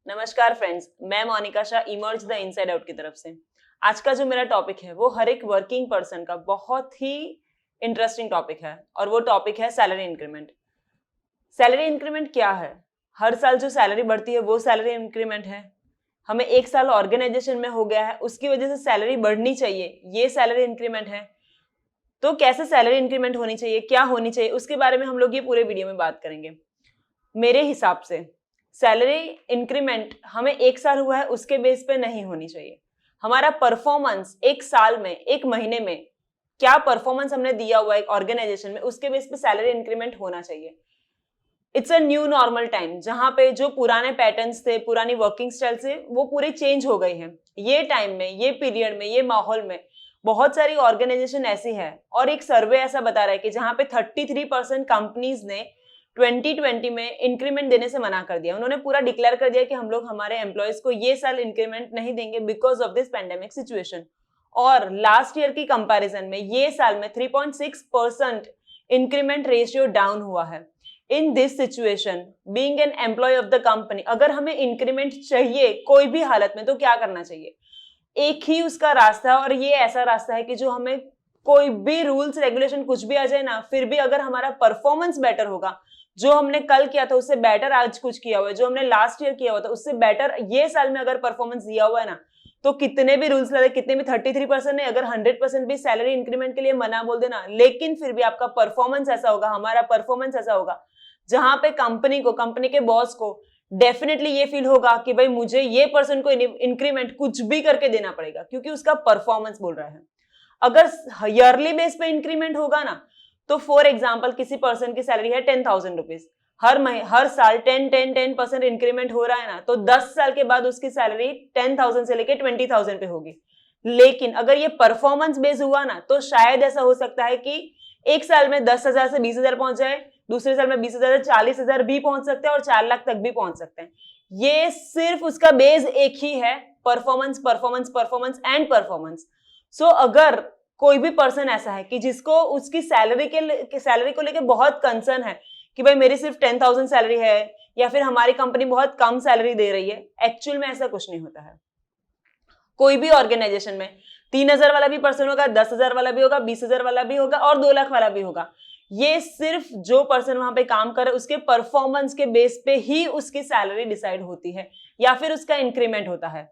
नमस्कार फ्रेंड्स, मैं Monika Shah emerge the inside out की तरफ से। आज का जो मेरा टॉपिक है वो हर एक वर्किंग पर्सन का बहुत ही इंटरेस्टिंग टॉपिक है और वो टॉपिक है सैलरी इंक्रीमेंट। सैलरी इंक्रीमेंट क्या है? हर साल जो सैलरी बढ़ती है वो सैलरी इंक्रीमेंट है। हमें एक साल ऑर्गेनाइजेशन में हो गया है, उसकी वजह से सैलरी बढ़नी चाहिए, ये सैलरी इंक्रीमेंट है। तो कैसे सैलरी इंक्रीमेंट होनी चाहिए, क्या होनी चाहिए, उसके बारे में हम लोग ये पूरे वीडियो में बात करेंगे। मेरे हिसाब से सैलरी इंक्रीमेंट हमें एक साल हुआ है उसके बेस पे नहीं होनी चाहिए। हमारा परफॉर्मेंस एक साल में, एक महीने में क्या परफॉर्मेंस हमने दिया हुआ है एक ऑर्गेनाइजेशन में, उसके बेस पे सैलरी इंक्रीमेंट होना चाहिए। It's a new normal time, जहां पे जो पुराने पैटर्न्स थे, पुरानी वर्किंग स्टाइल से वो पूरे चेंज हो गई हैं। ये टाइम में, ये पीरियड में, ये माहौल में बहुत सारी ऑर्गेनाइजेशन ऐसी है और एक सर्वे ऐसा बता रहा है कि जहां पे 33% कंपनीज ने 2020 में इंक्रीमेंट देने से मना कर दिया। उन्होंने पूरा डिक्लेयर कर दिया कि हम लोग हमारे एम्प्लॉयज को ये साल इंक्रीमेंट नहीं देंगे because of this pandemic situation. और लास्ट ईयर की कंपैरिजन में ये साल में 3.6% इंक्रीमेंट रेशियो डाउन हुआ है। In this situation, being an employ of the company, अगर हमें इंक्रीमेंट चाहिए कोई भी हालत में तो क्या करना चाहिए? एक ही उसका रास्ता है और ये ऐसा रास्ता है कि जो हमें कोई भी रूल्स रेगुलेशन कुछ भी आ जाए ना, फिर भी अगर हमारा परफॉर्मेंस बेटर होगा, जो हमने कल किया था उससे बेटर आज कुछ किया हुआ है, जो हमने लास्ट ईयर किया हुआ था उससे बेटर ये साल में अगर परफॉर्मेंस दिया हुआ है ना, तो कितने भी रूल्स लगे, कितने भी 33% नहीं, अगर 100% भी सैलरी इंक्रीमेंट के लिए मना बोल देना, लेकिन फिर भी आपका परफॉर्मेंस ऐसा होगा, हमारा परफॉर्मेंस ऐसा होगा जहां पे कंपनी को, कंपनी के बॉस को डेफिनेटली ये फील होगा कि भाई मुझे ये पर्सन को इंक्रीमेंट कुछ भी करके देना पड़ेगा क्योंकि उसका परफॉर्मेंस बोल रहा है। अगर ईयरली बेस पे इंक्रीमेंट होगा ना, तो फॉर एग्जाम्पल किसी पर्सन की सैलरी है 10,000 रुपीज, हर साल 10% इंक्रीमेंट हो रहा है ना, तो 10 साल के बाद उसकी सैलरी 10,000 से लेके 20,000 पे होगी। लेकिन अगर ये परफॉर्मेंस बेस हुआ ना, तो शायद ऐसा हो सकता है कि एक साल में 10,000 से 20,000 पहुंच जाए, दूसरे साल में 20,000 से 40,000 भी पहुंच सकते हैं और 4 लाख तक भी पहुंच सकते हैं। ये सिर्फ उसका बेस एक ही है, performance performance performance and performance. So अगर कोई भी पर्सन ऐसा है कि जिसको उसकी सैलरी को लेके बहुत कंसर्न है कि भाई मेरी सिर्फ 10,000 सैलरी है या फिर हमारी कंपनी बहुत कम सैलरी दे रही है, एक्चुअल में ऐसा कुछ नहीं होता है। कोई भी ऑर्गेनाइजेशन में 3,000 वाला भी पर्सन होगा, 10,000 वाला भी होगा, 20,000 वाला भी होगा और 2 लाख वाला भी होगा। ये सिर्फ जो पर्सन वहां पे काम कर रहा है उसके परफॉर्मेंस के बेस पे ही उसकी सैलरी डिसाइड होती है या फिर उसका इंक्रीमेंट होता है।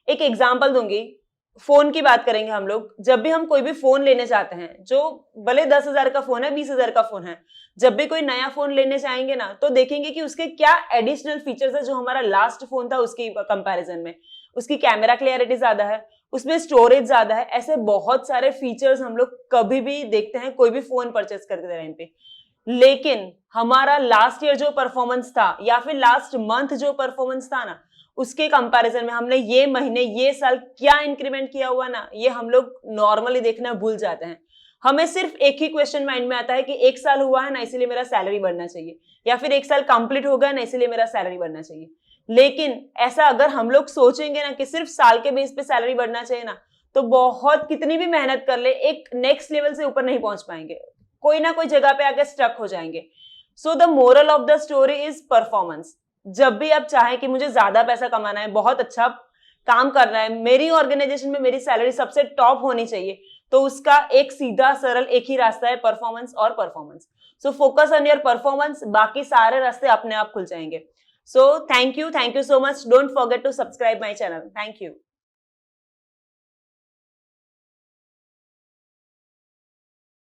एक एग्जांपल दूंगी, फोन की बात करेंगे हम लोग। जब भी हम कोई भी फोन लेने चाहते हैं, जो भले 10,000 का फोन है, 20,000 का फोन है, जब भी कोई नया फोन लेने चाहेंगे ना, तो देखेंगे कि उसके क्या एडिशनल फीचर्स है जो हमारा लास्ट फोन था उसकी कंपैरिजन में। उसकी कैमरा क्लियरिटी ज्यादा है, उसमें स्टोरेज ज्यादा है, ऐसे बहुत सारे फीचर्स हम लोग कभी भी देखते हैं कोई भी फोन परचेस करते टाइम पे। लेकिन हमारा लास्ट ईयर जो परफॉर्मेंस था या फिर लास्ट मंथ जो परफॉर्मेंस था ना, उसके कंपैरिजन में हमने ये महीने, ये साल क्या इंक्रीमेंट किया हुआ ना, ये हम लोग नॉर्मली देखना भूल जाते हैं। हमें सिर्फ एक ही क्वेश्चन माइंड में आता है कि एक साल हुआ है ना इसीलिए मेरा सैलरी बढ़ना चाहिए, या फिर एक साल कंप्लीट हो गया ना इसीलिए मेरा सैलरी बढ़ना चाहिए। लेकिन ऐसा अगर हम लोग सोचेंगे ना कि सिर्फ साल के बेस पे सैलरी बढ़ना चाहिए ना, तो बहुत कितनी भी मेहनत कर ले एक नेक्स्ट लेवल से ऊपर नहीं पहुंच पाएंगे, कोई ना कोई जगह पे आकर स्टक हो जाएंगे। So the moral of the story is performance. जब भी आप चाहें कि मुझे ज्यादा पैसा कमाना है, बहुत अच्छा काम करना है, मेरी ऑर्गेनाइजेशन में मेरी सैलरी सबसे टॉप होनी चाहिए, तो उसका एक सीधा सरल एक ही रास्ता है, परफॉर्मेंस और performance. So focus on your performance, बाकी सारे रास्ते अपने आप खुल जाएंगे। So thank you so much. Don't forget to subscribe my channel. Thank you.